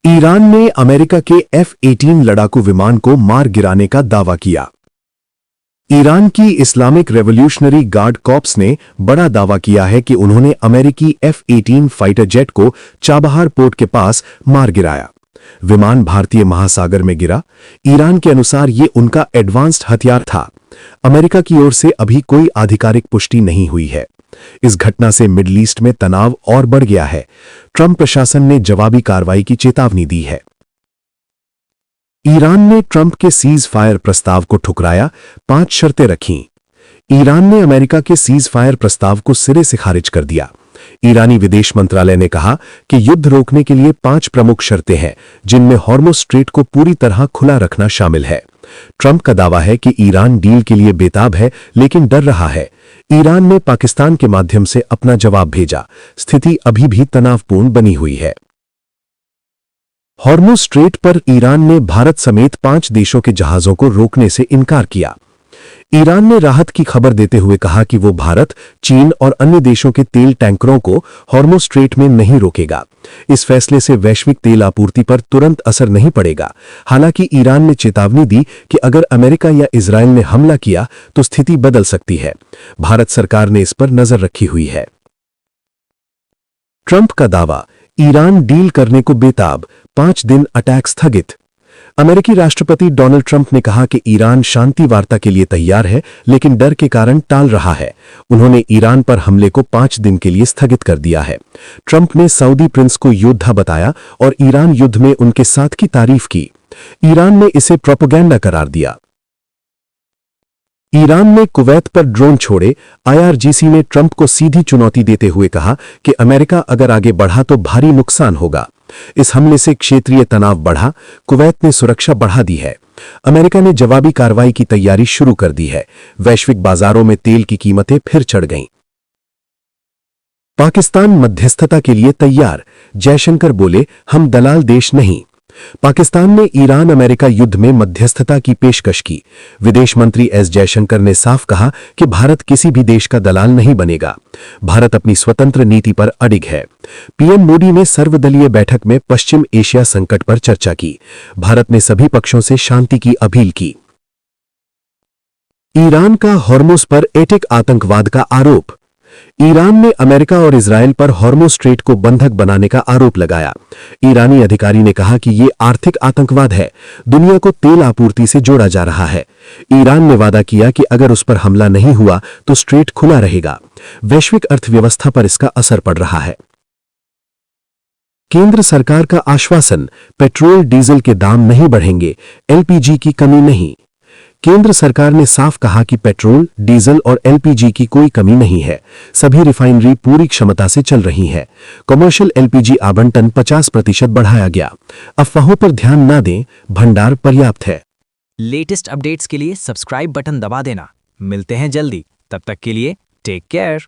Iran ने America के F-18 लड़ाकू विमान को मार गिराने का दावा किया। ईरान की इस्लामिक रेवोल्यूशनरी गार्ड कॉर्प्स ने बड़ा दावा किया है कि उन्होंने अमेरिकी F-18 फाइटर जेट को चाबहार पोर्ट के पास मार गिराया। विमान भारतीय महासागर में गिरा। ईरान के अनुसार ये उनका एडवांस्ड हथियार था। अमेरिका की ओर से अभी कोई आधिकारिक पुष्टि नहीं हुई है। इस घटना से मिडल ईस्ट में तनाव और बढ़ गया है। ट्रंप प्रशासन ने जवाबी कार्रवाई की चेतावनी दी है। ईरान ने ट्रंप के सीज फायर प्रस्ताव को ठुकराया, 5 शर्तें रखीं। ईरान ने अमेरिका के सीज फायर प्रस्ताव को सिरे से खारिज कर दिया। ईरानी विदेश मंत्रालय ने कहा कि युद्ध रोकने के लिए 5 प्रमुख शर्तें हैं, जिनमें हॉर्मुज़ स्ट्रेट को पूरी तरह खुला रखना शामिल है। ट्रंप का दावा है कि ईरान डील के लिए बेताब है, लेकिन डर रहा है। ईरान ने पाकिस्तान के माध्यम से अपना जवाब भेजा। स्थिति अभी भी तनावपूर्ण बनी हुई है। हॉर्मुज़ स्ट्रेट पर ईरान ने भारत समेत 5 देशों के जहाजों को रोकने से इनकार किया। ईरान ने राहत की खबर देते हुए कहा कि वो भारत, चीन और अन्य देशों के तेल टैंकरों को हॉर्मुज़ स्ट्रेट में नहीं रोकेगा। इस फैसले से वैश्विक तेल आपूर्ति पर तुरंत असर नहीं पड़ेगा। हालांकि ईरान ने चेतावनी दी कि अगर अमेरिका या इजरायल ने हमला किया तो स्थिति बदल सकती है। भारत सरकार ने इस पर नजर रखी हुई है। ट्रंप का दावा, ईरान डील करने को बेताब, 5 दिन अटैक स्थगित। अमेरिकी राष्ट्रपति डोनाल्ड ट्रंप ने कहा कि ईरान शांति वार्ता के लिए तैयार है, लेकिन डर के कारण टाल रहा है। उन्होंने ईरान पर हमले को 5 दिन के लिए स्थगित कर दिया है। ट्रंप ने सऊदी प्रिंस को योद्धा बताया और ईरान युद्ध में उनके साथ की तारीफ की। ईरान ने इसे प्रोपेगेंडा करार दिया। ईरान ने कुवैत पर ड्रोन छोड़े। IRGC ने ट्रंप को सीधी चुनौती देते हुए कहा कि अमेरिका अगर आगे बढ़ा तो भारी नुकसान होगा। इस हमले से क्षेत्रीय तनाव बढ़ा। कुवैत ने सुरक्षा बढ़ा दी है। अमेरिका ने जवाबी कार्रवाई की तैयारी शुरू कर दी है। वैश्विक बाजारों में तेल की कीमतें फिर चढ़ गईं। पाकिस्तान मध्यस्थता के लिए तैयार। जयशंकर बोले, हम दलाल देश नहीं। पाकिस्तान ने ईरान अमेरिका युद्ध में मध्यस्थता की पेशकश की। विदेश मंत्री एस जयशंकर ने साफ कहा कि भारत किसी भी देश का दलाल नहीं बनेगा। भारत अपनी स्वतंत्र नीति पर अडिग है। पीएम मोदी ने सर्वदलीय बैठक में पश्चिम एशिया संकट पर चर्चा की। भारत ने सभी पक्षों से शांति की अपील की। ईरान का हॉर्मुज़ पर एटेक आतंकवाद का आरोप। ईरान ने अमेरिका और इजरायल पर हॉर्मुज़ स्ट्रेट को बंधक बनाने का आरोप लगाया। ईरानी अधिकारी ने कहा कि यह आर्थिक आतंकवाद है। दुनिया को तेल आपूर्ति से जोड़ा जा रहा है। ईरान ने वादा किया कि अगर उस पर हमला नहीं हुआ तो स्ट्रेट खुला रहेगा। वैश्विक अर्थव्यवस्था पर इसका असर पड़ रहा है। केंद्र सरकार का आश्वासन, पेट्रोल डीजल के दाम नहीं बढ़ेंगे, LPG की कमी नहीं। केंद्र सरकार ने साफ कहा कि पेट्रोल, डीजल और LPG की कोई कमी नहीं है। सभी रिफाइनरी पूरी क्षमता से चल रही है। कमर्शियल LPG आवंटन 50% बढ़ाया गया। अफवाहों पर ध्यान न दें, भंडार पर्याप्त है। लेटेस्ट अपडेट्स के लिए सब्सक्राइब बटन दबा देना। मिलते हैं जल्दी, तब तक के लिए टेक केयर।